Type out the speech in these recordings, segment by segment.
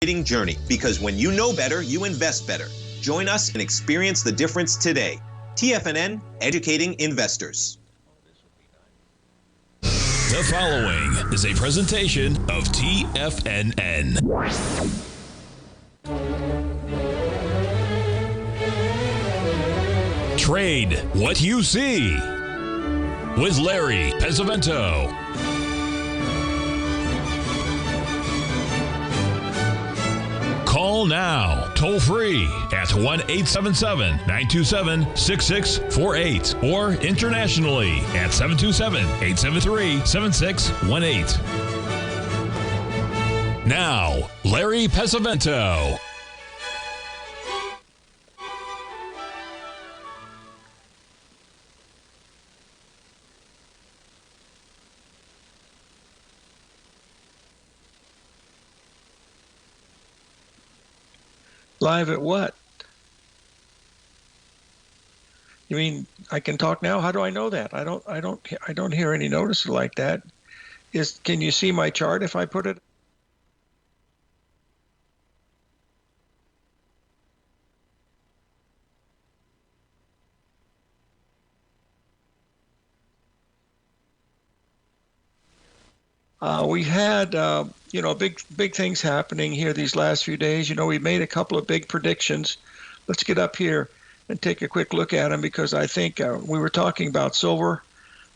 Journey, because when you know better, you invest better. Join us and experience the difference today. TFNN, educating investors. The following is a presentation of TFNN. Trade what you see with Larry Pesavento. Call now, toll free at 1-877-927-6648 or internationally at 727-873-7618. Now, Larry Pesavento. Live at what? You mean I can talk now? How do I know that? I don't hear any notice like that. Can you see my chart if I put it? We had, big things happening here these last few days. We made a couple of big predictions. Let's get up here and take a quick look at them because I think we were talking about silver.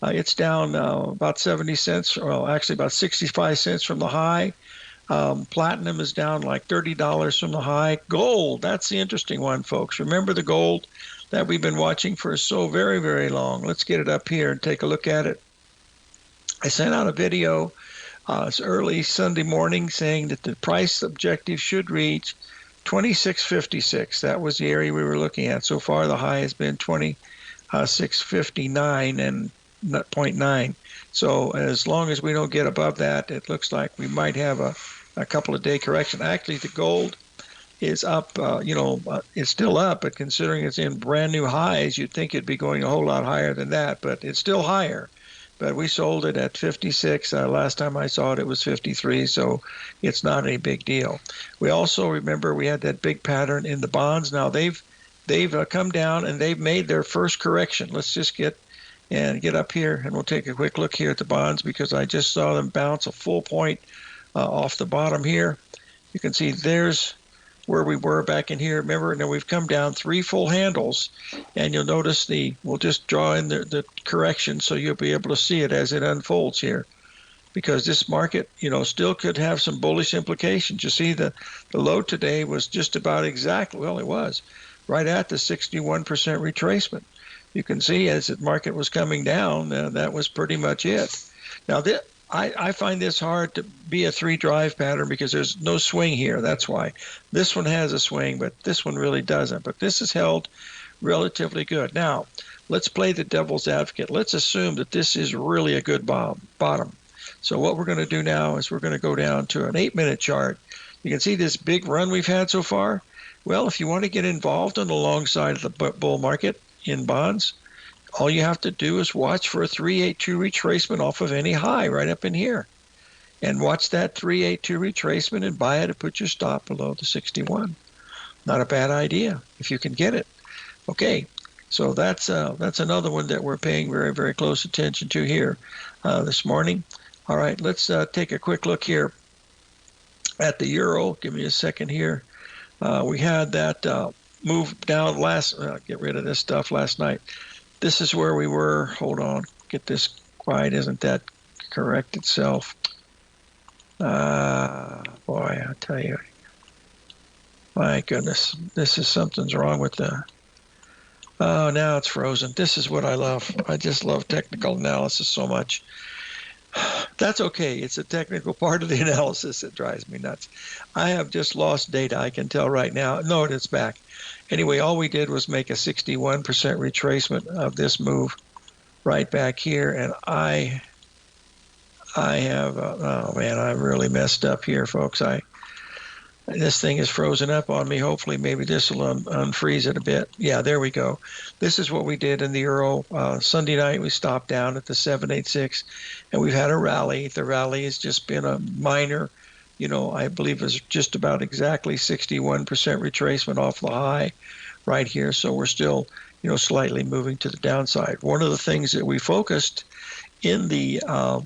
It's down about 70 cents, well, actually about 65 cents from the high. Platinum is down like $30 from the high. Gold, that's the interesting one, folks. Remember the gold that we've been watching for so very, very long. Let's get it up here and take a look at it. I sent out a video it's early Sunday morning saying that the price objective should reach 26.56. That was the area we were looking at. So far, the high has been 26.59 and 0.9. So as long as we don't get above that, it looks like we might have a couple of day correction. Actually, the gold is up, it's still up, but considering it's in brand new highs, you'd think it'd be going a whole lot higher than that, but it's still higher. But we sold it at 56. Last time I saw it, it was 53, so it's not a big deal. We also remember we had that big pattern in the bonds. Now they've come down and they've made their first correction. Let's just get up here and we'll take a quick look here at the bonds because I just saw them bounce a full point off the bottom here. You can see there's where we were back in here. Remember, now we've come down 3 full handles, and you'll notice we'll just draw in the correction so you'll be able to see it as it unfolds here. Because this market, still could have some bullish implications. You see, the low today was just about exactly, well, it was right at the 61% retracement. You can see as the market was coming down, that was pretty much it. Now, I find this hard to be a 3-drive pattern because there's no swing here. That's why. This one has a swing, but this one really doesn't. But this is held relatively good. Now, let's play the devil's advocate. Let's assume that this is really a good bottom. So what we're going to do now is we're going to go down to an 8-minute chart. You can see this big run we've had so far. Well, if you want to get involved on the long side of the bull market in bonds, all you have to do is watch for a 382 retracement off of any high right up in here. And watch that 382 retracement and buy it and put your stop below the 61. Not a bad idea if you can get it. Okay, so that's another one that we're paying very, very close attention to here this morning. All right, let's take a quick look here at the euro. Give me a second here. We had that move down get rid of this stuff last night. This is where we were. Hold on. Get this quiet. Isn't that correct itself? Boy, I tell you. My goodness. Something's wrong with the... Oh, now it's frozen. This is what I love. I just love technical analysis so much. That's okay. It's a technical part of the analysis that drives me nuts. I have just lost data. I can tell right now. No, it's back. Anyway, all we did was make a 61% retracement of this move right back here, and I have oh man, I really messed up here, folks. This thing is frozen up on me. Hopefully, maybe this will unfreeze it a bit. Yeah, there we go. This is what we did in the euro. Sunday night, we stopped down at the 786, and we've had a rally. The rally has just been a minor I believe is just about exactly 61% retracement off the high right here. So we're still, slightly moving to the downside. One of the things that we focused in the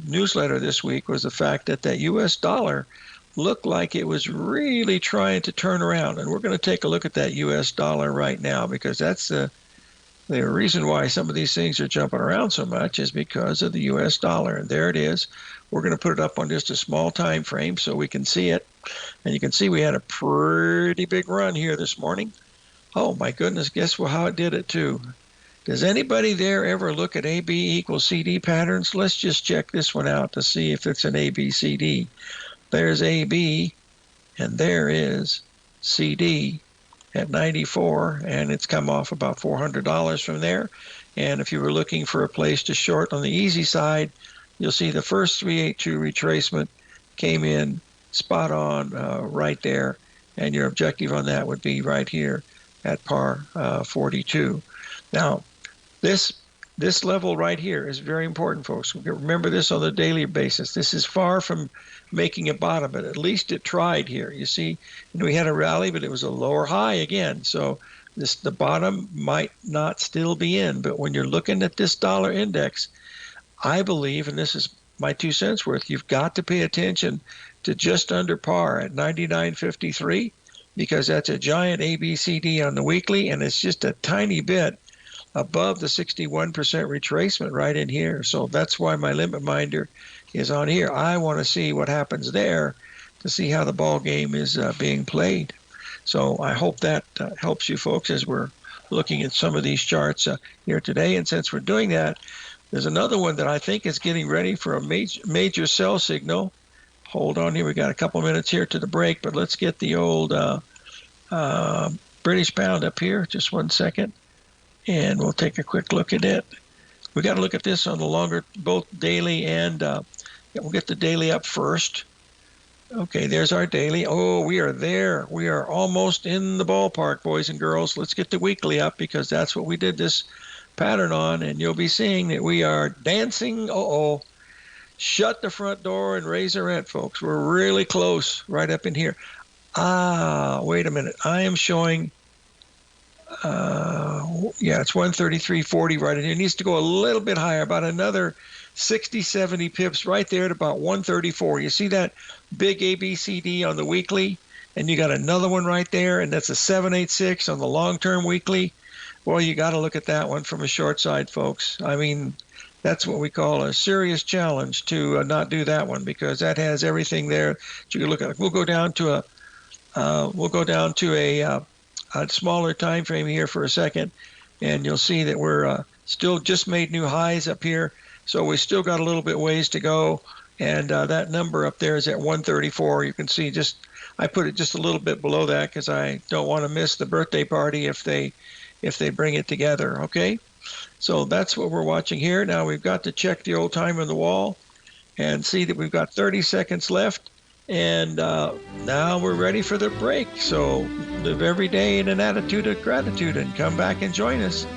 newsletter this week was the fact that U.S. dollar looked like it was really trying to turn around. And we're going to take a look at that U.S. dollar right now, because that's the reason why some of these things are jumping around so much is because of the U.S. dollar. And there it is. We're going to put it up on just a small time frame so we can see it. And you can see we had a pretty big run here this morning. Oh, my goodness. Guess how it did it, too. Does anybody there ever look at AB equals CD patterns? Let's just check this one out to see if it's an ABCD. There's AB, and there is CD at 94, and it's come off about $400 from there. And if you were looking for a place to short on the easy side, you'll see the first 382 retracement came in spot on right there, and your objective on that would be right here at par 42. Now, this level right here is very important, folks. Remember this on the daily basis. This is far from making a bottom, but at least it tried here. You see, we had a rally, but it was a lower high again. So the bottom might not still be in. But when you're looking at this dollar index, I believe, and this is my 2 cents worth, you've got to pay attention to just under par at 99.53, because that's a giant ABCD on the weekly, and it's just a tiny bit above the 61% retracement right in here. So that's why my limit minder is on here. I want to see what happens there to see how the ball game is being played. So I hope that helps you folks as we're looking at some of these charts here today. And since we're doing that, there's another one that I think is getting ready for a major sell signal. Hold on here. We got a couple minutes here to the break, but let's get the old British pound up here. Just 1 second. And we'll take a quick look at it. We got to look at this on the longer, both daily and we'll get the daily up first. Okay, there's our daily. Oh, we are there. We are almost in the ballpark, boys and girls. Let's get the weekly up, because that's what we did this pattern on, and you'll be seeing that we are dancing. Shut the front door and raise the rent, folks. We're really close right up in here. Wait a minute. I am showing, it's 133.40 right in here. It needs to go a little bit higher, about another 60, 70 pips right there at about 134. You see that big ABCD on the weekly? And you got another one right there, and that's a 786 on the long-term weekly. Well, you got to look at that one from a short side, folks. I mean, that's what we call a serious challenge to not do that one, because that has everything there that you can look at. We'll go down to a smaller time frame here for a second, and you'll see that we're still just made new highs up here. So we still got a little bit ways to go, and that number up there is at 134. You can see I put it just a little bit below that because I don't want to miss the birthday party if they bring it together. Okay, so that's what we're watching here. Now we've got to check the old time on the wall and see that we've got 30 seconds left, and now we're ready for the break. So live every day in an attitude of gratitude and come back and join us.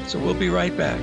So we'll be right back.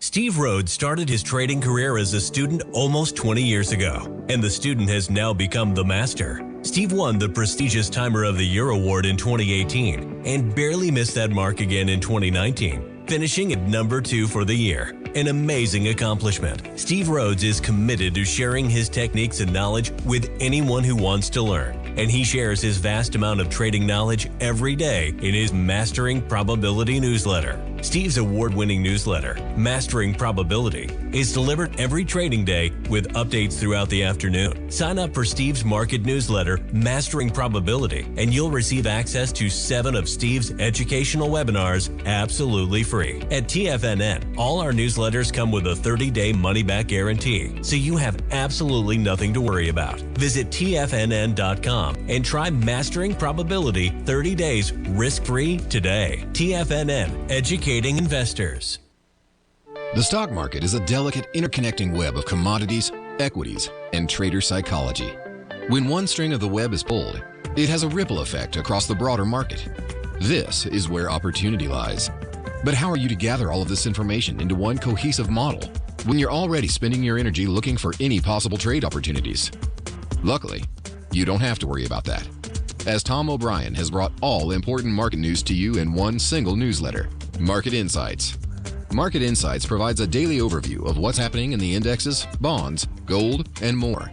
Steve Rhodes started his trading career as a student almost 20 years ago, and the student has now become the master. Steve won the prestigious Timer of the Year award in 2018 and barely missed that mark again in 2019, finishing at number 2 for the year. An amazing accomplishment. Steve Rhodes is committed to sharing his techniques and knowledge with anyone who wants to learn, and he shares his vast amount of trading knowledge every day in his Mastering Probability newsletter. Steve's award-winning newsletter, Mastering Probability, is delivered every trading day with updates throughout the afternoon. Sign up for Steve's market newsletter, Mastering Probability, and you'll receive access to 7 of Steve's educational webinars absolutely free. At TFNN, all our newsletters come with a 30-day money-back guarantee, so you have absolutely nothing to worry about. Visit TFNN.com and try Mastering Probability 30 days risk-free today. TFNN, educating investors. The stock market is a delicate, interconnecting web of commodities, equities, and trader psychology. When one string of the web is pulled, it has a ripple effect across the broader market. This is where opportunity lies. But how are you to gather all of this information into one cohesive model when you're already spending your energy looking for any possible trade opportunities? Luckily, you don't have to worry about that, as Tom O'Brien has brought all important market news to you in one single newsletter, Market Insights. Market Insights provides a daily overview of what's happening in the indexes, bonds, gold, and more.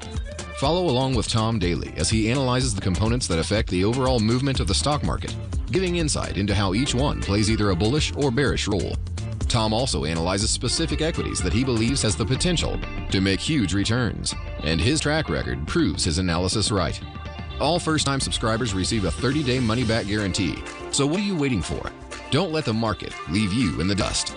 Follow along with Tom daily as he analyzes the components that affect the overall movement of the stock market, giving insight into how each one plays either a bullish or bearish role. Tom also analyzes specific equities that he believes has the potential to make huge returns, and his track record proves his analysis right. All first-time subscribers receive a 30-day money-back guarantee. So what are you waiting for? Don't let the market leave you in the dust.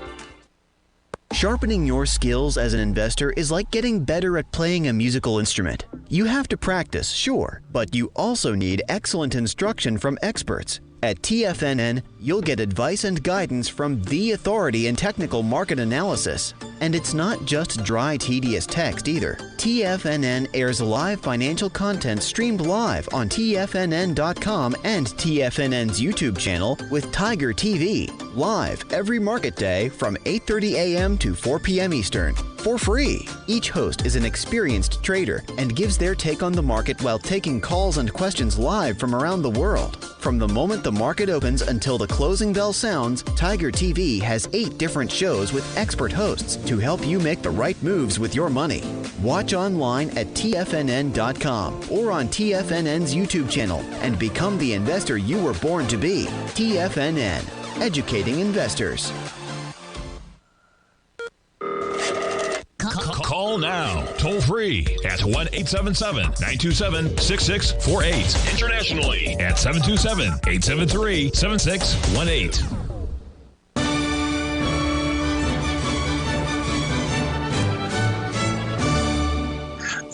Sharpening your skills as an investor is like getting better at playing a musical instrument. You have to practice, sure, but you also need excellent instruction from experts. At TFNN, you'll get advice and guidance from the authority in technical market analysis. And it's not just dry, tedious text either. TFNN airs live financial content streamed live on TFNN.com and TFNN's YouTube channel with Tiger TV, live every market day from 8:30 a.m. to 4 p.m. Eastern, for free. Each host is an experienced trader and gives their take on the market while taking calls and questions live from around the world. From the moment the market opens until the closing bell sounds, Tiger TV has 8 different shows with expert hosts to help you make the right moves with your money. Watch online at TFNN.com or on TFNN's YouTube channel and become the investor you were born to be. TFNN, educating investors. Call now, toll free at 1-877-927-6648. Internationally at 727-873-7618.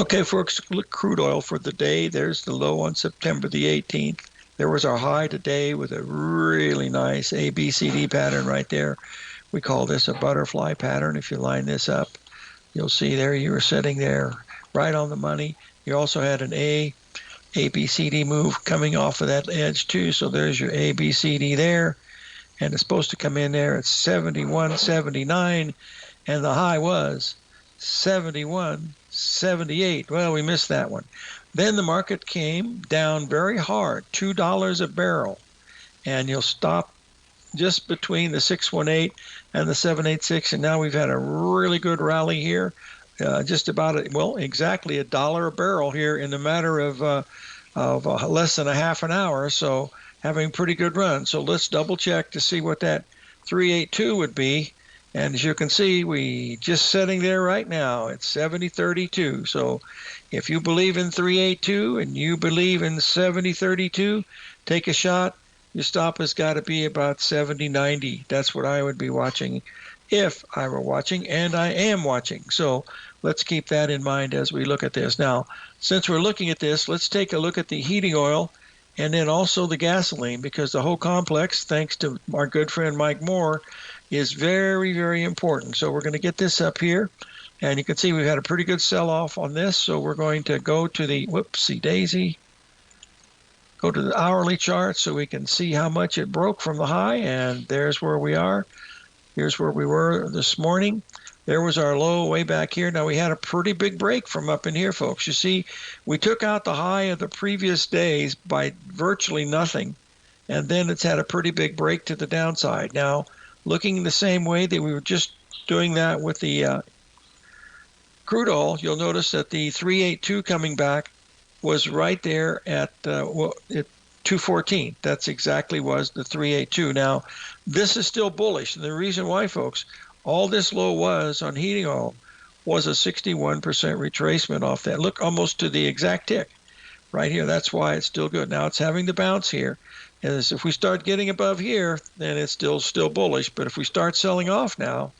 Okay, folks, look, crude oil for the day. There's the low on September the 18th. There was our high today with a really nice ABCD pattern right there. We call this a butterfly pattern. If you line this up, you'll see there you were sitting there right on the money. You also had an ABCD move coming off of that edge too. So there's your ABCD there. And it's supposed to come in there at 71.79. And the high was 71.78. Well, we missed that one. Then the market came down very hard, $2 a barrel. And you'll stop just between the 618 and the 786, and now we've had a really good rally here, just about exactly $1 a barrel here in a matter of less than a half an hour. So having a pretty good run. So let's double check to see what that 382 would be. And as you can see, we just sitting there right now at 70.32. So if you believe in 382 and you believe in 70.32, take a shot. Your stop has got to be about 70.90. That's what I would be watching if I were watching, and I am watching. So let's keep that in mind as we look at this. Now, since we're looking at this, let's take a look at the heating oil and then also the gasoline, because the whole complex, thanks to our good friend Mike Moore, is very, very important. So we're going to get this up here, and you can see we've had a pretty good sell-off on this. So we're going to go to the, whoopsie daisy, go to the hourly chart so we can see how much it broke from the high, and there's where we are. Here's where we were this morning. There was our low way back here. Now we had a pretty big break from up in here, folks. You see, we took out the high of the previous days by virtually nothing, and then it's had a pretty big break to the downside. Now, looking the same way that we were just doing that with the crude oil, you'll notice that the 382 coming back was right there at 214. That's exactly was the 382. Now, this is still bullish. And the reason why, folks, all this low was on heating oil was a 61% retracement off that. Look, almost to the exact tick right here. That's why it's still good. Now, it's having the bounce here. And if we start getting above here, then it's still bullish. But if we start selling off now,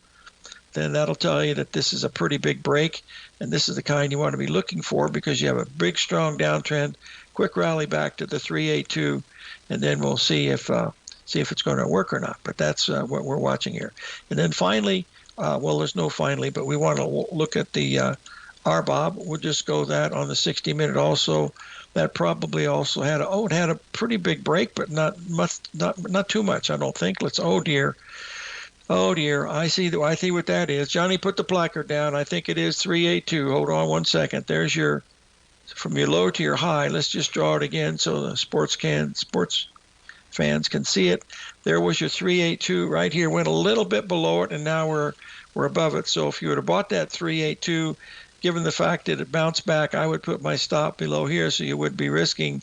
then that'll tell you that this is a pretty big break. And this is the kind you want to be looking for, because you have a big, strong downtrend, quick rally back to the 382, and then we'll see if it's going to work or not. But that's what we're watching here. And then finally, well, there's no finally, but we want to look at the RBOB. We'll just go that on the 60-minute also. That probably also had it had a pretty big break, but not much, not too much, I don't think. Oh dear, I see what that is. Johnny, put the placard down. I think it is 382. Hold on one second. There's from your low to your high. Let's just draw it again so the sports fans can see it. There was your 382 right here. Went a little bit below it, and now we're above it. So if you would have bought that 382, given the fact that it bounced back, I would put my stop below here, so you would be risking,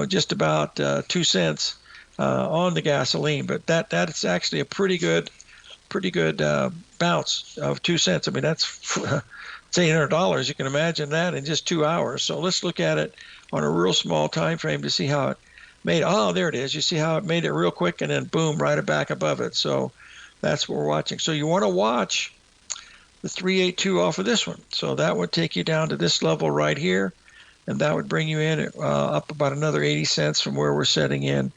just about 2 cents on the gasoline. But that's actually a pretty good bounce of 2 cents. I mean, that's it's $800. You can imagine that in just 2 hours. So let's look at it on a real small time frame to see how it made. Oh, there it is. You see how it made it real quick, and then boom, right back above it. So that's what we're watching. So you want to watch the 382 off of this one. So that would take you down to this level right here, and that would bring you in up about another 80 cents from where we're setting in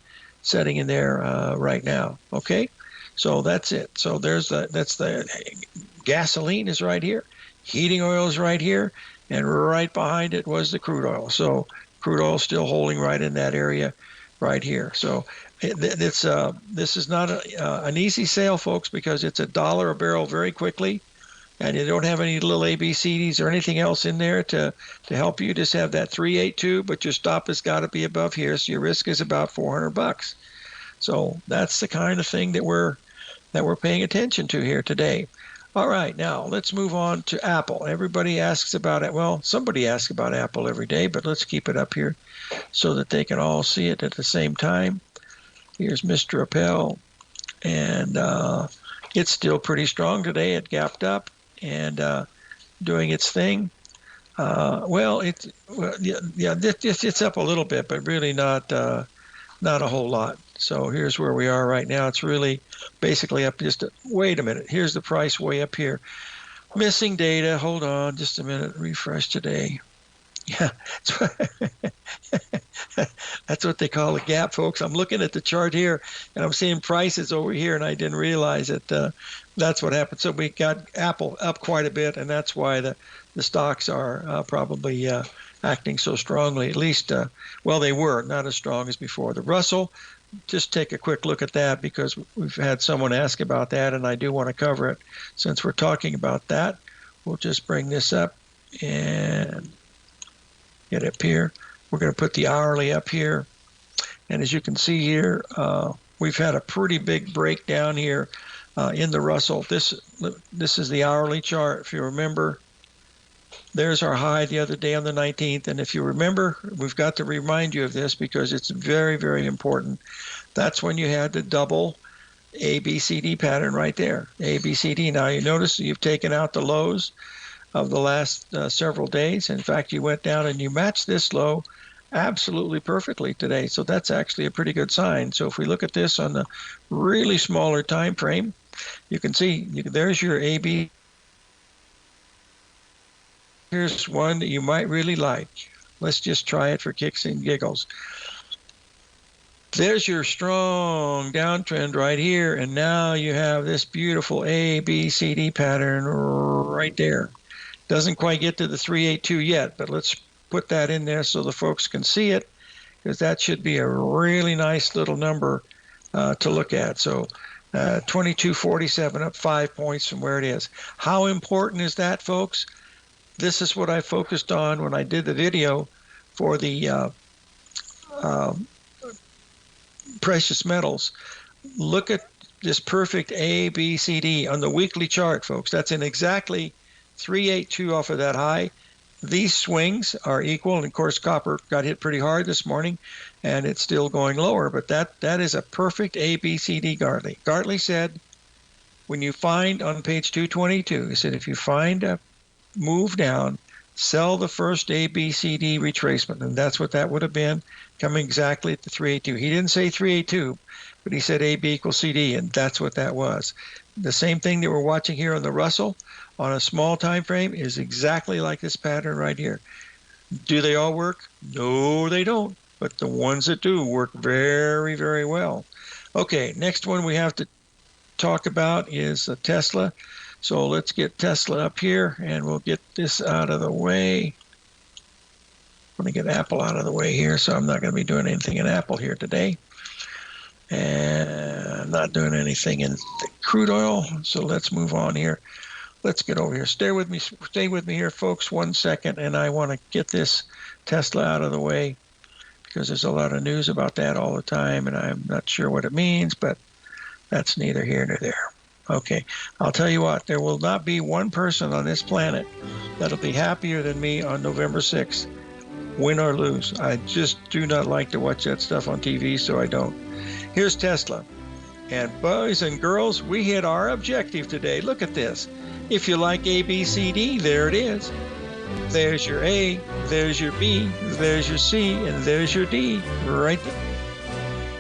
there right now. Okay, so that's it. So that's the gasoline is right here, heating oil is right here, and right behind it was the crude oil. So crude oil still holding right in that area right here. So this is not an easy sale, folks, because it's $1 a barrel very quickly. And you don't have any little ABCDs or anything else in there to help you. Just have that 382, but your stop has got to be above here, so your risk is about $400. So that's the kind of thing that we're paying attention to here today. All right, now let's move on to Apple. Everybody asks about it. Well, somebody asks about Apple every day, but let's keep it up here so that they can all see it at the same time. Here's Mr. Appel, and it's still pretty strong today. It gapped up and doing its thing. It's up a little bit, but really not a whole lot. So here's where we are right now. It's really basically up wait a minute. Here's the price way up here. Missing data. Hold on just a minute. Refresh today. Yeah, that's what they call a gap, folks. I'm looking at the chart here, and I'm seeing prices over here, and I didn't realize that that's what happened. So we got Apple up quite a bit, and that's why the stocks are probably acting so strongly. At least, they were not as strong as before. The Russell, just take a quick look at that because we've had someone ask about that, and I do want to cover it since we're talking about that. We'll just bring this up and get up here. We're going to put the hourly up here, and as you can see here, we've had a pretty big breakdown here in the Russell. This is the hourly chart. If you remember, there's our high the other day on the 19th, and if you remember, we've got to remind you of this because it's very, very important. That's when you had the double ABCD pattern right there, ABCD. Now you notice you've taken out the lows of the last several days. In fact, you went down and you matched this low absolutely perfectly today. So that's actually a pretty good sign. So if we look at this on the really smaller time frame, you can see there's your AB. Here's one that you might really like. Let's just try it for kicks and giggles. There's your strong downtrend right here, and now you have this beautiful ABCD pattern right there. Doesn't quite get to the 382 yet, but let's put that in there so the folks can see it, because that should be a really nice little number to look at. So 2247 up 5 points from where it is. How important is that, folks? This is what I focused on when I did the video for the precious metals. Look at this perfect ABCD on the weekly chart, folks. That's in exactly 382 off of that high. These swings are equal, and of course copper got hit pretty hard this morning, and it's still going lower, but that is a perfect ABCD. Gartley said, when you find on page 222, he said, if you find a move down, sell the first ABCD retracement, and that's what that would have been, coming exactly at the 382. He didn't say 382, but he said AB equals CD, and that's what that was. The same thing that we're watching here on the Russell on a small time frame is exactly like this pattern right here. Do they all work? No, they don't, but the ones that do work very, very well. Okay, next one we have to talk about is Tesla. So let's get Tesla up here, and we'll get this out of the way. I'm going to get Apple out of the way here, so I'm not going to be doing anything in Apple here today. And I'm not doing anything in the crude oil, so let's move on here. Let's get over here. Stay with me here, folks, 1 second, and I want to get this Tesla out of the way because there's a lot of news about that all the time, and I'm not sure what it means, but that's neither here nor there. Okay, I'll tell you what, there will not be one person on this planet that'll be happier than me on November 6th, win or lose. I just do not like to watch that stuff on TV, so I don't. Here's Tesla. And boys and girls, we hit our objective today. Look at this. If you like A, B, C, D, there it is. There's your A, there's your B, there's your C, and there's your D right there.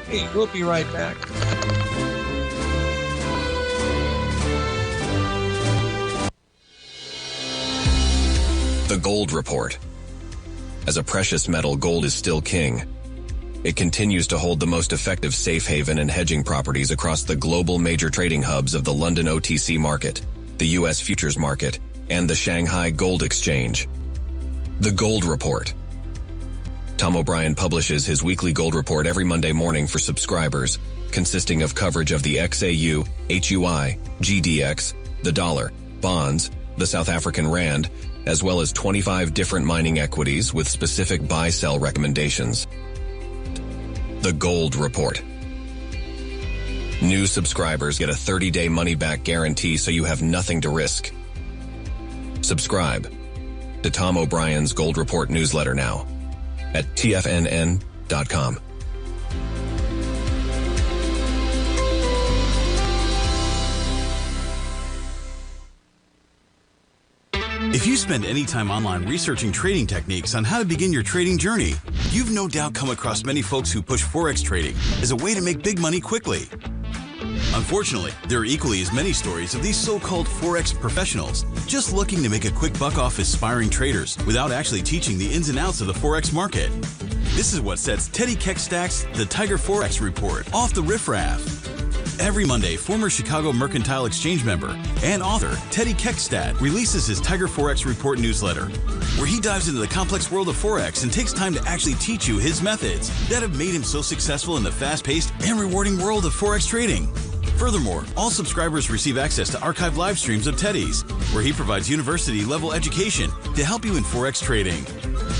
Hey, we'll be right back. The Gold Report. As a precious metal, gold is still king. It continues to hold the most effective safe haven and hedging properties across the global major trading hubs of the London OTC market, the U.S. futures market, and the Shanghai Gold Exchange. The Gold Report. Tom O'Brien publishes his weekly gold report every Monday morning for subscribers, consisting of coverage of the XAU, HUI, GDX, the dollar, bonds, the South African rand, as well as 25 different mining equities with specific buy-sell recommendations. The Gold Report. New subscribers get a 30-day money-back guarantee, so you have nothing to risk. Subscribe to Tom O'Brien's Gold Report newsletter now at TFNN.com. If you spend any time online researching trading techniques on how to begin your trading journey, you've no doubt come across many folks who push Forex trading as a way to make big money quickly. Unfortunately, there are equally as many stories of these so-called Forex professionals just looking to make a quick buck off aspiring traders without actually teaching the ins and outs of the Forex market. This is what sets Teddy Keckstack's The Tiger Forex Report off the riffraff. Every Monday, former Chicago Mercantile Exchange member and author Teddy Keckstack releases his Tiger Forex Report newsletter, where he dives into the complex world of Forex and takes time to actually teach you his methods that have made him so successful in the fast-paced and rewarding world of Forex trading. Furthermore, all subscribers receive access to archived live streams of Teddy's, where he provides university-level education to help you in Forex trading.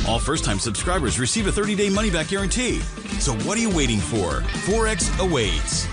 All first-time subscribers receive a 30-day money-back guarantee. So what are you waiting for? Forex awaits.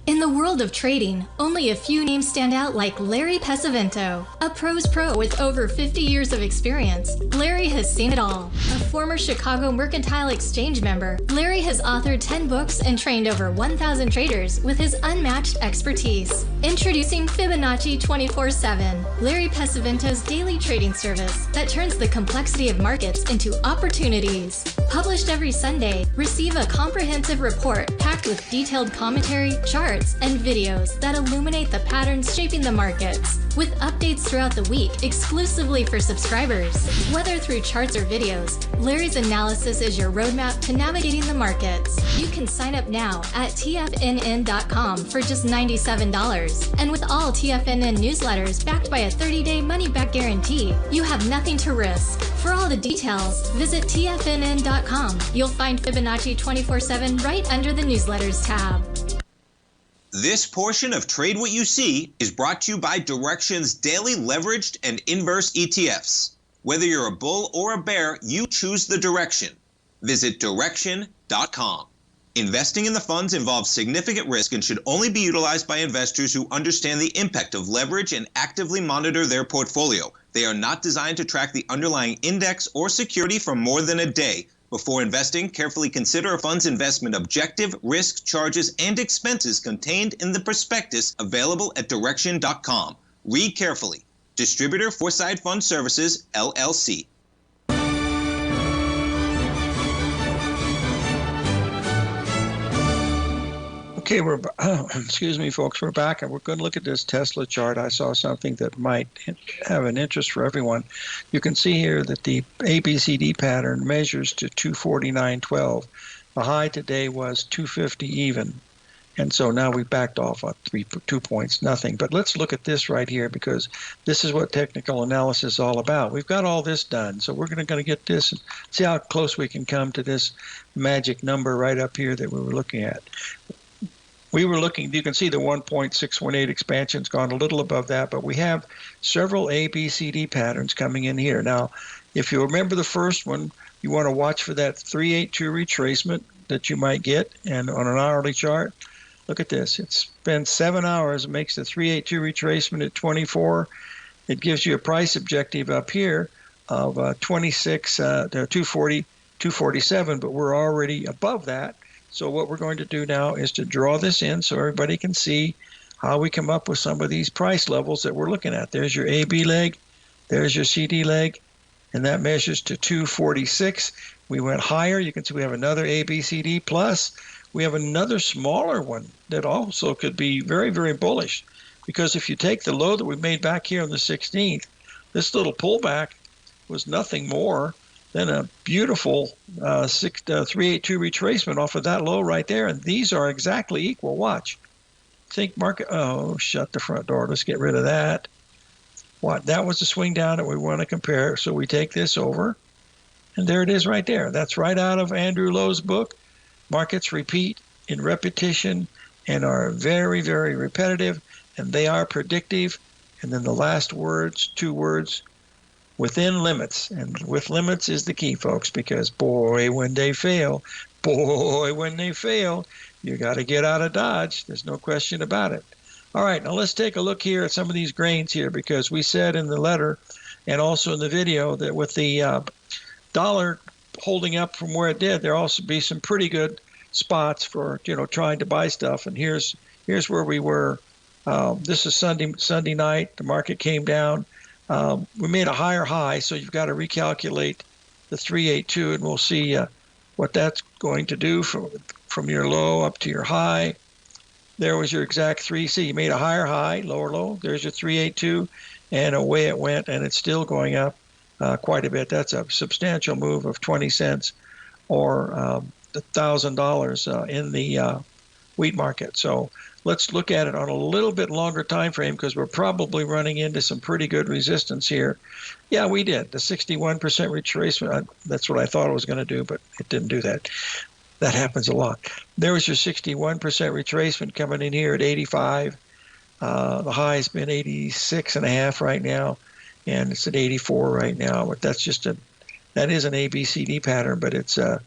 In the world of trading, only a few names stand out like Larry Pesavento. A pro's pro with over 50 years of experience, Larry has seen it all. A former Chicago Mercantile Exchange member, Larry has authored 10 books and trained over 1,000 traders with his unmatched expertise. Introducing Fibonacci 24/7, Larry Pesavento's daily trading service that turns the complexity of markets into opportunities. Published every Sunday, receive a comprehensive report packed with detailed commentary, charts, and videos that illuminate the patterns shaping the markets, with updates throughout the week exclusively for subscribers. Whether through charts or videos, Larry's analysis is your roadmap to navigating the markets. You can sign up now at TFNN.com for just $97. And with all TFNN newsletters backed by a 30-day money-back guarantee, you have nothing to risk. For all the details, visit TFNN.com. You'll find Fibonacci 24/7 right under the newsletters tab. This portion of Trade What You See is brought to you by Direxion's daily leveraged and inverse ETFs. Whether you're a bull or a bear, you choose the direction. Visit Direxion.com. Investing in the funds involves significant risk and should only be utilized by investors who understand the impact of leverage and actively monitor their portfolio. They are not designed to track the underlying index or security for more than a day. Before investing, carefully consider a fund's investment objective, risk, charges, and expenses contained in the prospectus available at Direxion.com. Read carefully. Distributor Foreside Fund Services, LLC. Okay, excuse me, folks, we're back, and we're going to look at this Tesla chart. I saw something that might have an interest for everyone. You can see here that the ABCD pattern measures to 249.12. The high today was 250 even, And so now we backed off on 2 points, nothing. But let's look at this right here, because this is what technical analysis is all about. We've got all this done, so we're going to get this and see how close we can come to this magic number right up here that we were looking at. We were looking, you can see the 1.618 expansion's gone a little above that, but we have several A, B, C, D patterns coming in here. Now, if you remember the first one, you want to watch for that 382 retracement that you might get, and on an hourly chart. Look at this. It's been 7 hours. It makes the 382 retracement at 24. It gives you a price objective up here of 26 to 240, 247, but we're already above that. So what we're going to do now is to draw this in so everybody can see how we come up with some of these price levels that we're looking at. There's your AB leg. There's your CD leg. And that measures to 246. We went higher. You can see we have another ABCD plus. We have another smaller one that also could be very, very bullish, because if you take the low that we made back here on the 16th, this little pullback was nothing more than a beautiful 382 retracement off of that low right there. And these are exactly equal. Watch. Think market. Oh, shut the front door. Let's get rid of that. What? That was the swing down that we want to compare. So we take this over, and there it is right there. That's right out of Andrew Lowe's book. Markets repeat in repetition and are very, very repetitive, and they are predictive. And then the last words, 2 words, within limits. And with limits is the key, folks, because boy, when they fail, you got to get out of Dodge. There's no question about it. All right, now let's take a look here at some of these grains here, because we said in the letter and also in the video that with the dollar holding up from where it did, there also be some pretty good spots for trying to buy stuff. And here's where we were. This is Sunday night. The market came down. We made a higher high, so you've got to recalculate the 382, and we'll see what that's going to do from your low up to your high. There was your exact 3. See, you made a higher high, lower low. There's your 382, and away it went, and it's still going up quite a bit. That's a substantial move of 20 cents or $1,000 in the wheat market. So let's look at it on a little bit longer time frame, because we're probably running into some pretty good resistance here. Yeah, we did. The 61% retracement, that's what I thought it was going to do, but it didn't do that. That happens a lot. There was your 61% retracement coming in here at 85. The high's been 86.5 right now, and it's at 84 right now. But that's just that is an ABCD pattern, but it's at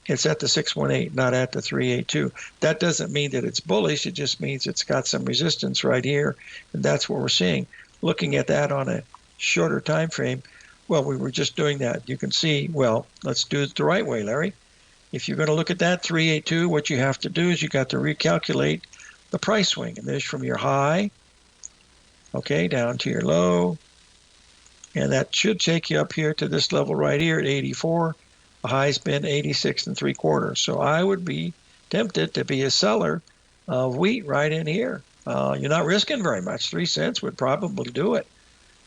the 618, not at the 382. That doesn't mean that it's bullish. It just means it's got some resistance right here, and that's what we're seeing. Looking at that on a shorter time frame, well, we were just doing that. You can see, well, let's do it the right way, Larry. If you're going to look at that 382, what you have to do is you got to recalculate the price swing. And there's from your high, okay, down to your low. And that should take you up here to this level right here at 84. The high's been 86 3/4. So I would be tempted to be a seller of wheat right in here. You're not risking very much. 3 cents would probably do it.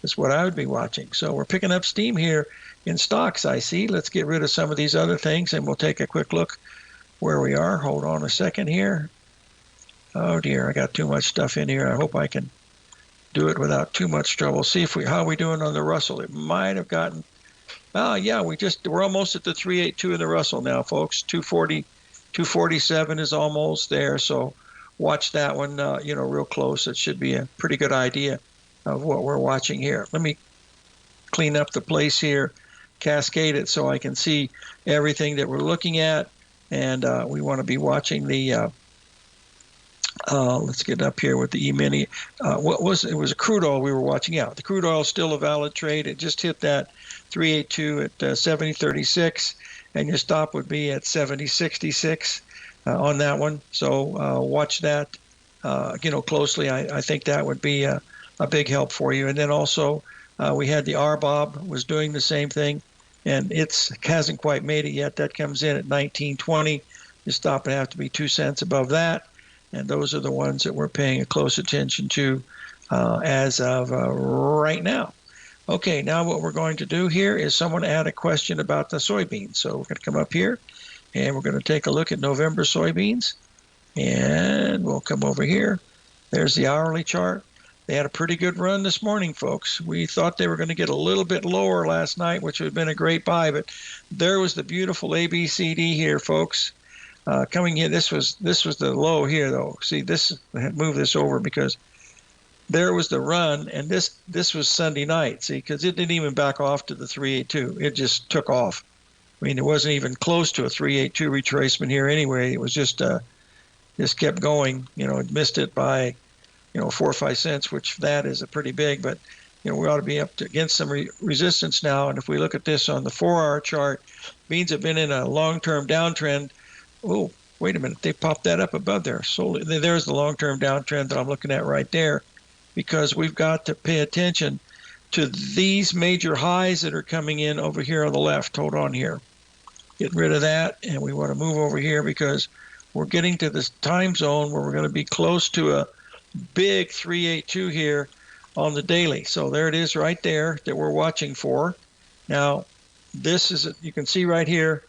That's what I would be watching. So we're picking up steam here in stocks, I see. Let's get rid of some of these other things, and we'll take a quick look where we are. Hold on a second here. Oh dear, I got too much stuff in here. I hope I can do it without too much trouble. See how we doing on the Russell. It might have gotten. Yeah, we're almost at the 382 in the Russell now, folks. 240, 247 is almost there. So watch that one, real close. It should be a pretty good idea of what we're watching here. Let me clean up the place here, cascade it so I can see everything that we're looking at. And we want to be watching the. Let's get up here with the E-mini. It was a crude oil we were watching out. The crude oil is still a valid trade. It just hit that 382 at 70.36, and your stop would be at 70.66 on that one. So watch that, closely. I think that would be a big help for you. And then also we had the RBOB was doing the same thing, and it hasn't quite made it yet. That comes in at 19.20. Your stop would have to be 2 cents above that. And those are the ones that we're paying a close attention to as of right now. Okay, now what we're going to do here is someone add a question about the soybeans. So we're going to come up here, and we're going to take a look at November soybeans. And we'll come over here. There's the hourly chart. They had a pretty good run this morning, folks. We thought they were going to get a little bit lower last night, which would have been a great buy, but there was the beautiful ABCD here, folks. Coming in, this was the low here, though. See, this, I had to move this over because there was the run, and this was Sunday night, see, because it didn't even back off to the 382. It just took off. I mean, it wasn't even close to a 382 retracement here anyway. It was just kept going. It missed it by 4 or 5 cents, which that is a pretty big, but we ought to be up against some resistance now. And if we look at this on the 4-hour chart, beans have been in a long-term downtrend. Oh, wait a minute, they popped that up above there. So there's the long-term downtrend that I'm looking at right there, because we've got to pay attention to these major highs that are coming in over here on the left. Hold on here. Get rid of that, and we want to move over here because we're getting to this time zone where we're going to be close to a big 382 here on the daily. So there it is right there that we're watching for. Now, this is, you can see right here,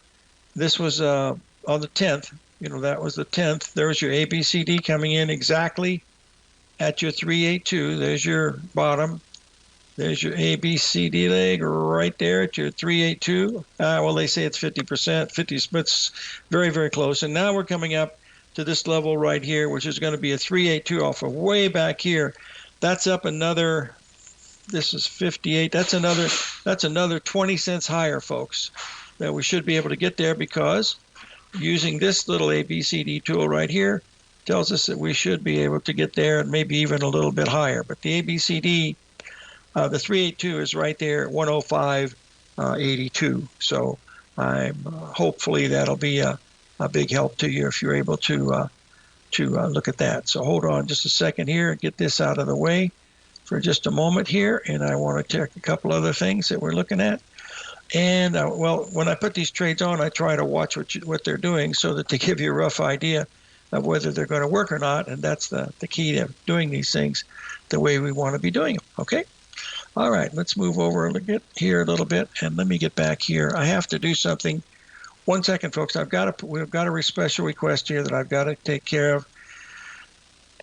this was on the 10th. That was the 10th. There's your ABCD coming in exactly at your 382. There's your bottom. There's your ABCD leg right there at your 382. Well, they say it's 50%. 50 splits, very, very close. And now we're coming up to this level right here, which is going to be a 382 off of way back here. That's up another, this is 58. That's another 20 cents higher, folks, that we should be able to get there, because using this little ABCD tool right here tells us that we should be able to get there and maybe even a little bit higher. But the ABCD, the 382 is right there at 105.82. So hopefully that'll be a big help to you if you're able to look at that. So hold on just a second here and get this out of the way for just a moment here. And I want to check a couple other things that we're looking at. And well, when I put these trades on, I try to watch what they're doing so that they give you a rough idea of whether they're going to work or not. And that's the key to doing these things the way we want to be doing them. Okay. All right, let's move over and get here a little bit, and let me get back here. I have to do something. 1 second, folks. We've got a special request here that I've got to take care of.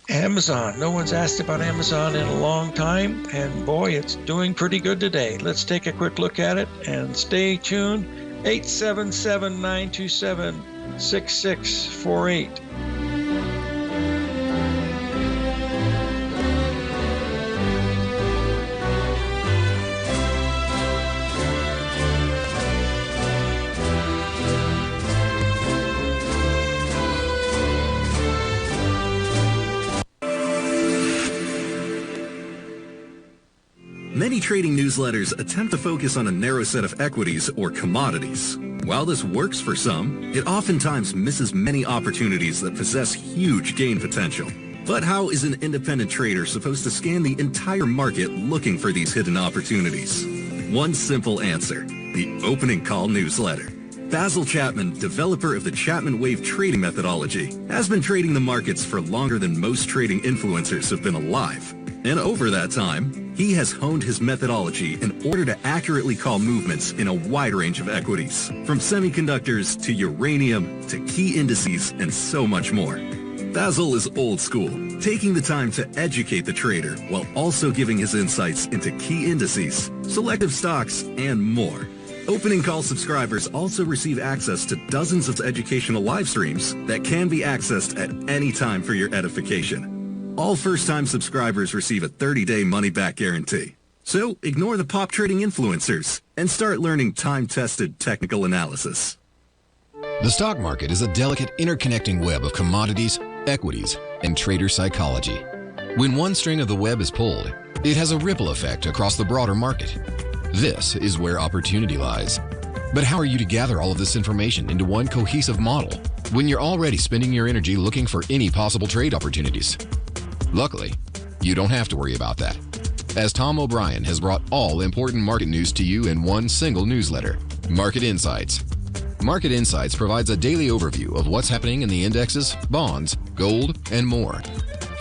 Amazon. No one's asked about Amazon in a long time, and boy, it's doing pretty good today. Let's take a quick look at it and stay tuned. 877-927-6648. Many trading newsletters attempt to focus on a narrow set of equities or commodities. While this works for some, it oftentimes misses many opportunities that possess huge gain potential. But how is an independent trader supposed to scan the entire market looking for these hidden opportunities? One simple answer: the opening call newsletter. Basil Chapman, developer of the Chapman Wave trading methodology, has been trading the markets for longer than most trading influencers have been alive. And over that time, he has honed his methodology in order to accurately call movements in a wide range of equities, from semiconductors to uranium to key indices and so much more. Basil is old school, taking the time to educate the trader while also giving his insights into key indices, selective stocks, and more. Opening call subscribers also receive access to dozens of educational live streams that can be accessed at any time for your edification. All first-time subscribers receive a 30-day money-back guarantee. So ignore the pop trading influencers and start learning time-tested technical analysis. The stock market is a delicate interconnecting web of commodities, equities, and trader psychology. When one string of the web is pulled, it has a ripple effect across the broader market. This is where opportunity lies. But how are you to gather all of this information into one cohesive model when you're already spending your energy looking for any possible trade opportunities? Luckily, you don't have to worry about that, as Tom O'Brien has brought all important market news to you in one single newsletter, Market Insights. Market Insights provides a daily overview of what's happening in the indexes, bonds, gold, and more.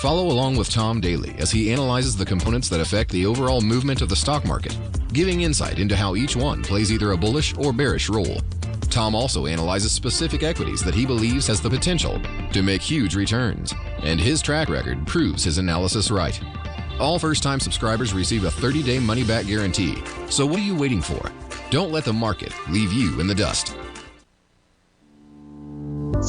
Follow along with Tom daily as he analyzes the components that affect the overall movement of the stock market, giving insight into how each one plays either a bullish or bearish role. Tom also analyzes specific equities that he believes has the potential to make huge returns, and his track record proves his analysis right. All first-time subscribers receive a 30-day money-back guarantee. So what are you waiting for? Don't let the market leave you in the dust.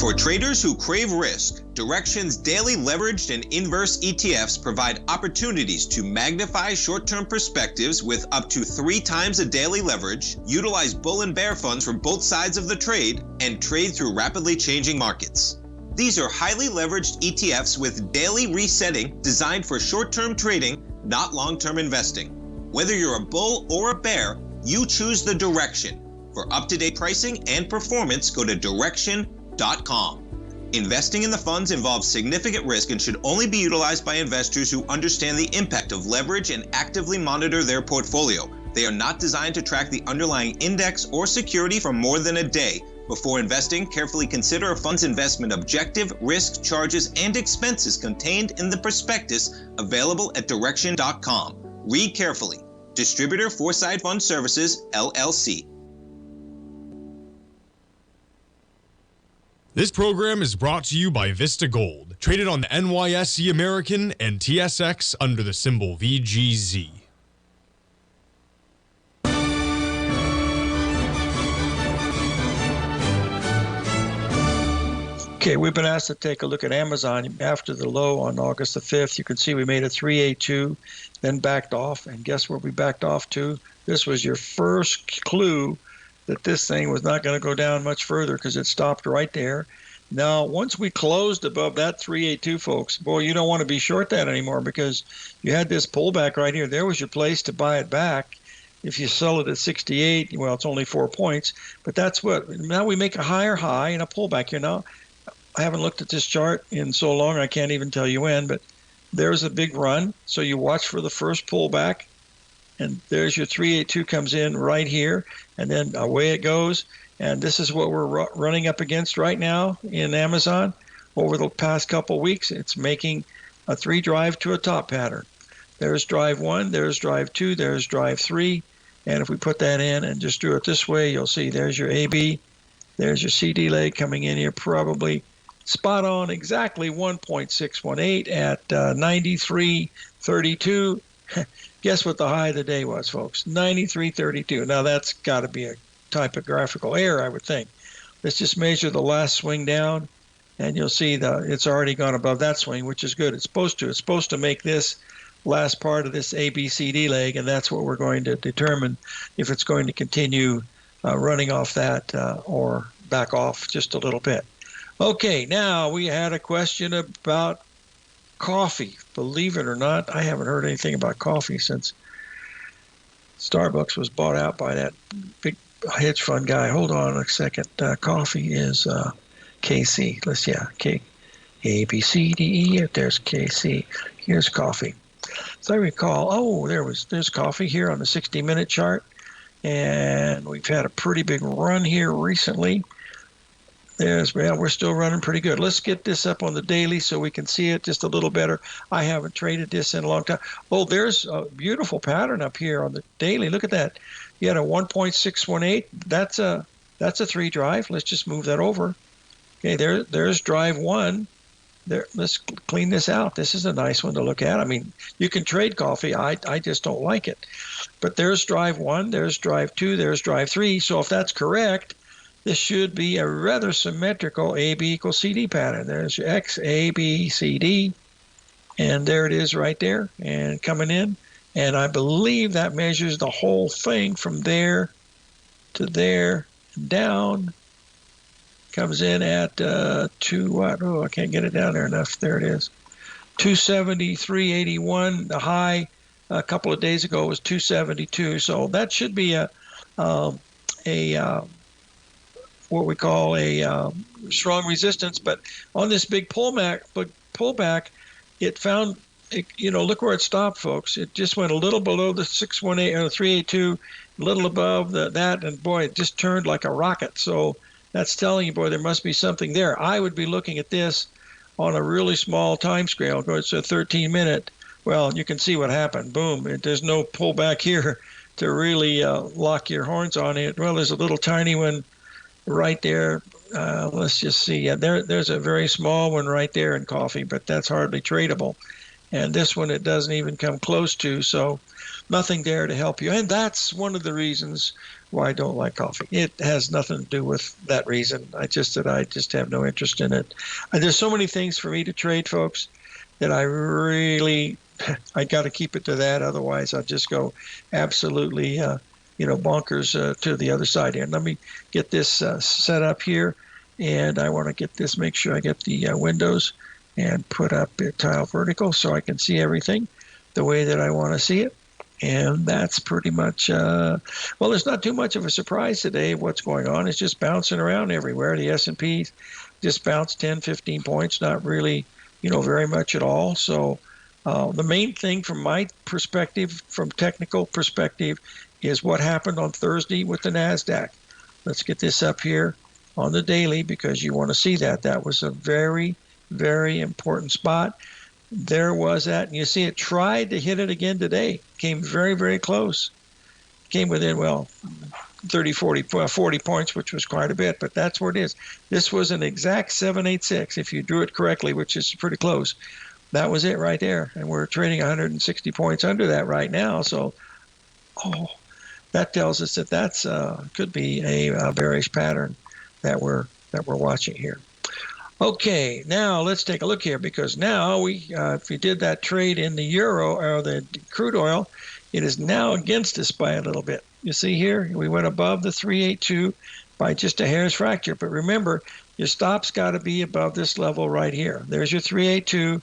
For traders who crave risk, Direxion's daily leveraged and inverse ETFs provide opportunities to magnify short-term perspectives with up to 3 times a daily leverage, utilize bull and bear funds from both sides of the trade, and trade through rapidly changing markets. These are highly leveraged ETFs with daily resetting designed for short-term trading, not long-term investing. Whether you're a bull or a bear, you choose the direction. For up-to-date pricing and performance, go to Direxion.com. Investing in the funds involves significant risk and should only be utilized by investors who understand the impact of leverage and actively monitor their portfolio. They are not designed to track the underlying index or security for more than a day. Before investing, carefully consider a fund's investment objective, risk, charges, and expenses contained in the prospectus available at Direxion.com. Read carefully. Distributor Foresight Fund Services, LLC. This program is brought to you by Vista Gold, traded on the NYSE American and TSX under the symbol VGZ. Okay, we've been asked to take a look at Amazon after the low on August the 5th. You can see we made a 382, then backed off. And guess where we backed off to? This was your first clue that this thing was not going to go down much further because it stopped right there. Now, once we closed above that 382, folks, boy, you don't want to be short that anymore because you had this pullback right here. There was your place to buy it back. If you sell it at 68, well, it's only 4 points. But that's what, now we make a higher high and a pullback. You know, I haven't looked at this chart in so long, I can't even tell you when, but there's a big run. So you watch for the first pullback. And there's your 382 comes in right here, and then away it goes. And this is what we're running up against right now in Amazon. Over the past couple weeks, it's making a 3 drive to a top pattern. There's drive 1, there's drive 2, there's drive 3. And if we put that in and just do it this way, you'll see there's your AB, there's your CD leg coming in here, probably spot on exactly 1.618 at 93.32. Guess what the high of the day was, folks? 93.32. Now, that's got to be a typographical error, I would think. Let's just measure the last swing down, and you'll see it's already gone above that swing, which is good. It's supposed to. It's supposed to make this last part of this ABCD leg, and that's what we're going to determine if it's going to continue running off that or back off just a little bit. Okay, now we had a question about coffee. Believe it or not, I haven't heard anything about coffee since Starbucks was bought out by that big hedge fund guy. Hold on a second. Coffee is KC. K, A, B, C, D, E. There's KC. Here's coffee. So I recall, there's coffee here on the 60-minute chart. And we've had a pretty big run here recently. We're still running pretty good. Let's get this up on the daily so we can see it just a little better. I haven't traded this in a long time. Oh, there's a beautiful pattern up here on the daily. Look at that. You had a 1.618. That's a 3 drive. Let's just move that over. Okay, there's drive 1. There, let's clean this out. This is a nice one to look at. I mean, you can trade coffee. I just don't like it. But there's drive 1, there's drive 2, there's drive 3. So if that's correct, this should be a rather symmetrical AB equals CD pattern. There's your X, A, B, C, D. And there it is right there and coming in. And I believe that measures the whole thing from there to there and down. Comes in at 2 what? Oh, I can't get it down there enough. There it is. 273.81. The high a couple of days ago was 272. So that should be a what we call a strong resistance. But on this big pullback, it found, look where it stopped, folks. It just went a little below the 618 or 382, a little above that, and boy, it just turned like a rocket. So that's telling you, boy, there must be something there. I would be looking at this on a really small time scale. It's a 13-minute. Well, you can see what happened. Boom. There's no pullback here to really lock your horns on it. Well, there's a little tiny one right there. Let's just see. Yeah, there's a very small one right there in coffee, but that's hardly tradable. And this one, it doesn't even come close to, so nothing there to help you. And that's one of the reasons why I don't like coffee. It has nothing to do with that reason. I just have no interest in it. And there's so many things for me to trade, folks, that I got to keep it to that. Otherwise, I'll just go absolutely, bonkers to the other side here. And let me get this set up here. And I want to make sure I get the windows and put up a tile vertical so I can see everything the way that I want to see it. And that's pretty much, there's not too much of a surprise today what's going on. It's just bouncing around everywhere. The S&P just bounced 10, 15 points, not really, very much at all. So the main thing from my perspective, from technical perspective, is what happened on Thursday with the NASDAQ. Let's get this up here on the daily because you want to see that. That was a very, very important spot. There was that, and you see it tried to hit it again today. Came very, very close. Came within, 30, 40 points, which was quite a bit, but that's where it is. This was an exact 786 if you drew it correctly, which is pretty close. That was it right there, and we're trading 160 points under that right now. So, that tells us that that's could be a bearish pattern that we're watching here. Okay, now let's take a look here because now if we did that trade in the euro or the crude oil, it is now against us by a little bit. You see here, we went above the 382 by just a hair's fracture. But remember, your stop's got to be above this level right here. There's your 382.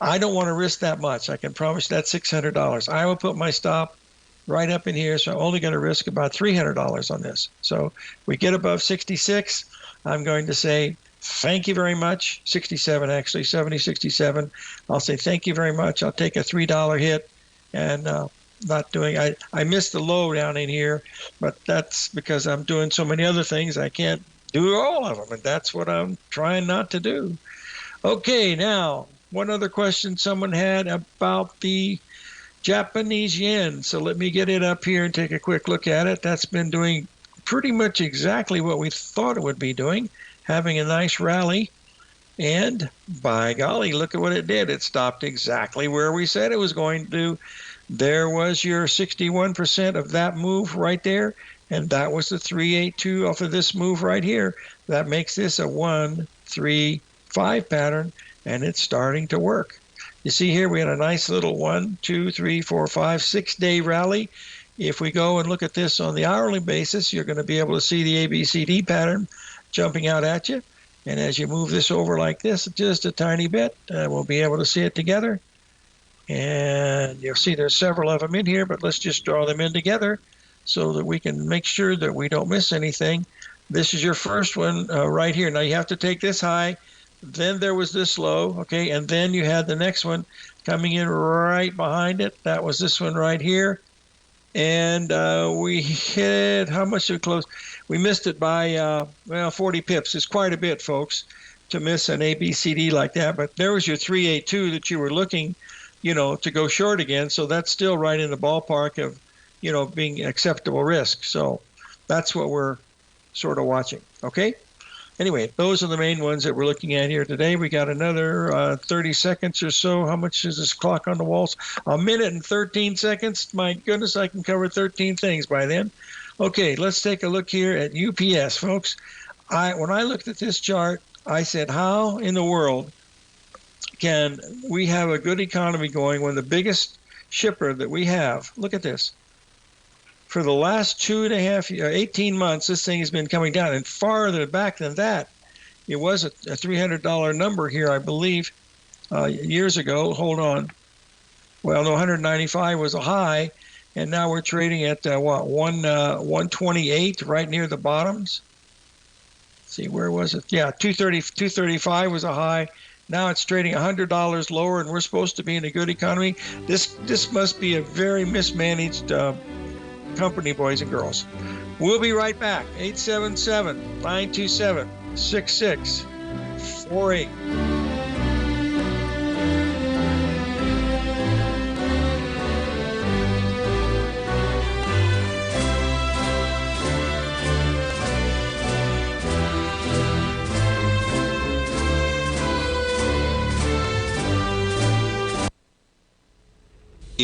I don't want to risk that much. I can promise you that's $600. I will put my stop right up in here, so I'm only going to risk about $300 on this. So we get above 66, I'm going to say, thank you very much. 67, actually, 70, 67. I'll say thank you very much. I'll take a $3 hit and not doing. I missed the low down in here, but that's because I'm doing so many other things. I can't do all of them, and that's what I'm trying not to do. Okay, now, one other question someone had about the Japanese yen. So let me get it up here and take a quick look at it. That's been doing pretty much exactly what we thought it would be doing, having a nice rally. And by golly, look at what it did. It stopped exactly where we said it was going to do. There was your 61% of that move right there. And that was the 382 off of this move right here. That makes this a 1, 3, 5 pattern, and it's starting to work. You see here we had a nice little 1, 2, 3, 4, 5, 6-day rally. If we go and look at this on the hourly basis, you're going to be able to see the ABCD pattern jumping out at you. And as you move this over like this, just a tiny bit, we'll be able to see it together. And you'll see there's several of them in here, but let's just draw them in together so that we can make sure that we don't miss anything. This is your first one right here. Now you have to take this high. Then there was this low, okay, and then you had the next one coming in right behind it. That was this one right here. And we hit, how much did we close? We missed it by, 40 pips. It's quite a bit, folks, to miss an ABCD like that. But there was your 382 that you were looking, to go short again. So that's still right in the ballpark of, being acceptable risk. So that's what we're sort of watching, okay? Anyway, those are the main ones that we're looking at here today. We got another 30 seconds or so. How much is this clock on the walls? A minute and 13 seconds. My goodness, I can cover 13 things by then. Okay, let's take a look here at UPS, folks. When I looked at this chart, I said, how in the world can we have a good economy going when the biggest shipper that we have, look at this, for the last 18 months, this thing has been coming down. And farther back than that, it was a $300 number here, I believe, years ago. Hold on. Well, no, 195 was a high, and now we're trading at 128, right near the bottoms. Let's see, where was it? Yeah, 235 was a high. Now it's trading $100 lower, and we're supposed to be in a good economy. This must be a very mismanaged company, boys and girls. We'll be right back. 877-927-6648.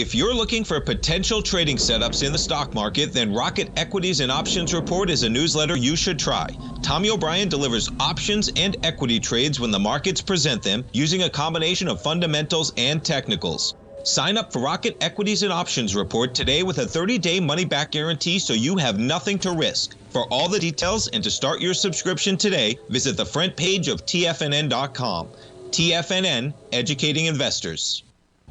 If you're looking for potential trading setups in the stock market, then Rocket Equities and Options Report is a newsletter you should try. Tommy O'Brien delivers options and equity trades when the markets present them, using a combination of fundamentals and technicals. Sign up for Rocket Equities and Options Report today with a 30-day money-back guarantee, so you have nothing to risk. For all the details and to start your subscription today, visit the front page of TFNN.com. TFNN, educating investors.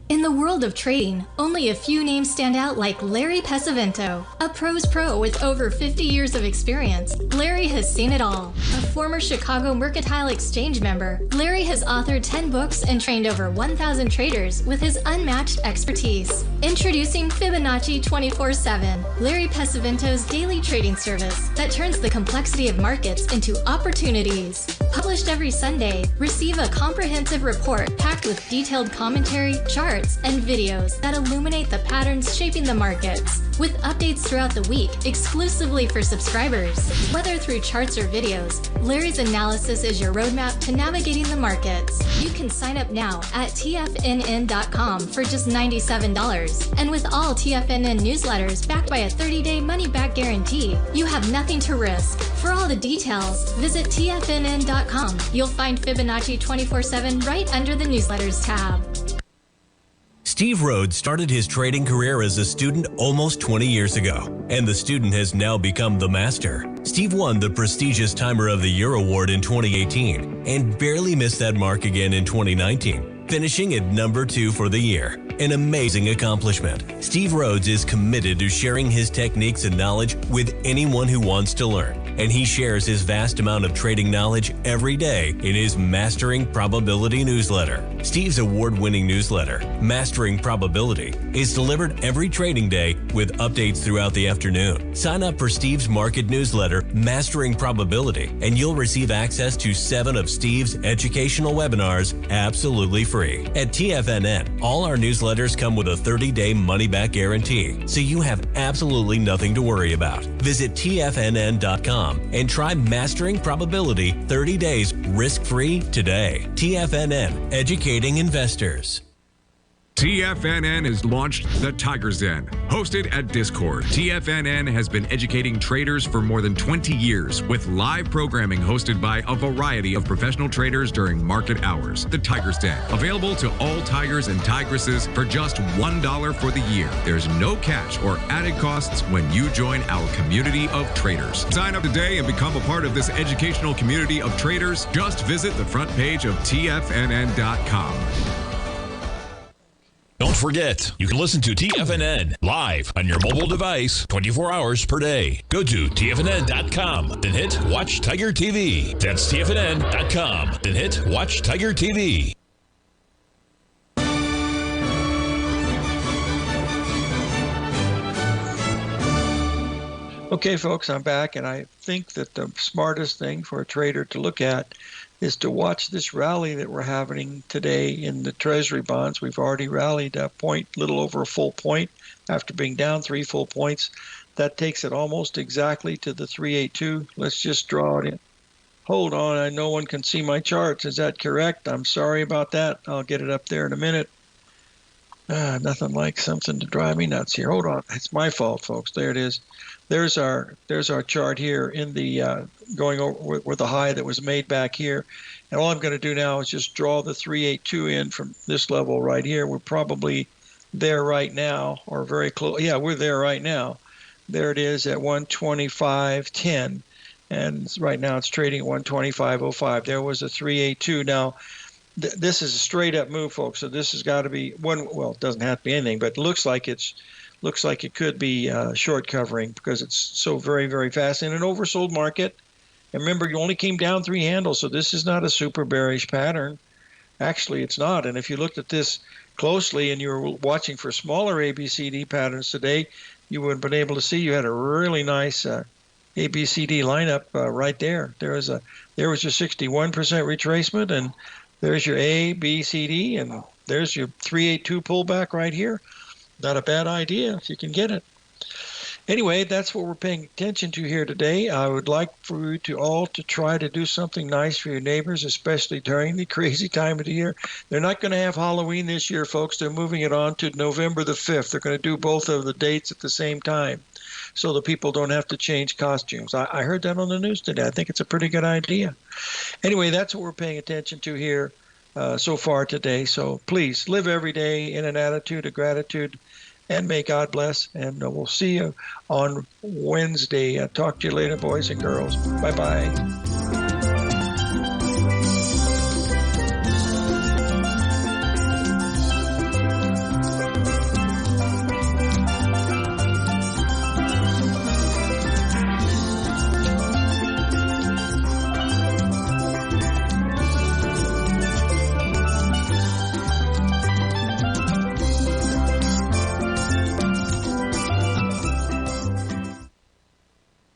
In the world of trading, only a few names stand out like Larry Pesavento, a pro's pro with over 50 years of experience. Larry has seen it all. A former Chicago Mercantile Exchange member, Larry has authored 10 books and trained over 1,000 traders with his unmatched expertise. Introducing Fibonacci 24/7, Larry Pesavento's daily trading service that turns the complexity of markets into opportunities. Published every Sunday, receive a comprehensive report packed with detailed commentary, charts, and videos that illuminate the patterns shaping the markets, with updates throughout the week exclusively for subscribers. Whether through charts or videos, Larry's analysis is your roadmap to navigating the markets. You can sign up now at TFNN.com for just $97. And with all TFNN newsletters backed by a 30-day money-back guarantee, you have nothing to risk. For all the details, visit TFNN.com. You'll find Fibonacci 24/7 right under the newsletters tab. Steve Rhodes started his trading career as a student almost 20 years ago, and the student has now become the master. Steve won the prestigious Timer of the Year award in 2018 and barely missed that mark again in 2019, finishing at number 2 for the year. An amazing accomplishment. Steve Rhodes is committed to sharing his techniques and knowledge with anyone who wants to learn, and he shares his vast amount of trading knowledge every day in his Mastering Probability newsletter. Steve's award-winning newsletter, Mastering Probability, is delivered every trading day with updates throughout the afternoon. Sign up for Steve's market newsletter, Mastering Probability, and you'll receive access to 7 of Steve's educational webinars absolutely free. At TFNN, all our newsletters come with a 30-day money-back guarantee, so you have absolutely nothing to worry about. Visit TFNN.com and try Mastering Probability 30 days risk-free today. TFNN, educating investors. TFNN has launched the Tiger's Den. Hosted at Discord, TFNN has been educating traders for more than 20 years with live programming hosted by a variety of professional traders during market hours. The Tiger's Den, available to all tigers and tigresses for just $1 for the year. There's no catch or added costs when you join our community of traders. Sign up today and become a part of this educational community of traders. Just visit the front page of TFNN.com. Don't forget, you can listen to TFNN live on your mobile device 24 hours per day. Go to TFNN.com, then hit Watch Tiger TV. That's TFNN.com, then hit Watch Tiger TV. Okay, folks, I'm back, and I think that the smartest thing for a trader to look at is to watch this rally that we're having today in the Treasury bonds. We've already rallied a point, little over a full point, after being down 3 full points. That takes it almost exactly to the 382. Let's just draw it in. Hold on, no one can see my charts. Is that correct? I'm sorry about that. I'll get it up there in a minute. Nothing like something to drive me nuts here. Hold on. It's my fault, folks. There it is. There's our chart here in the going over with the high that was made back here. And all I'm going to do now is just draw the 382 in from this level right here. We're probably there right now, or very close. Yeah, we're there right now. There it is at 125.10. And right now it's trading at 125.05. There was a 382. Now, this is a straight up move, folks. So this has got to be one. Well, it doesn't have to be anything, but it looks like it could be short covering because it's so very, very fast in an oversold market. And remember, you only came down 3 handles, so this is not a super bearish pattern. Actually, it's not. And if you looked at this closely and you were watching for smaller ABCD patterns today, you would have been able to see you had a really nice ABCD lineup right there. There was your 61% retracement, and there's your A, B, C, D, and there's your 382 pullback right here. Not a bad idea if you can get it. Anyway, that's what we're paying attention to here today. I would like for you to all to try to do something nice for your neighbors, especially during the crazy time of the year. They're not going to have Halloween this year, folks. They're moving it on to November the 5th. They're going to do both of the dates at the same time so the people don't have to change costumes. I heard that on the news today. I think it's a pretty good idea. Anyway, that's what we're paying attention to here so far today. So please live every day in an attitude of gratitude, and may God bless. And we'll see you on Wednesday. Talk to you later, boys and girls. Bye-bye.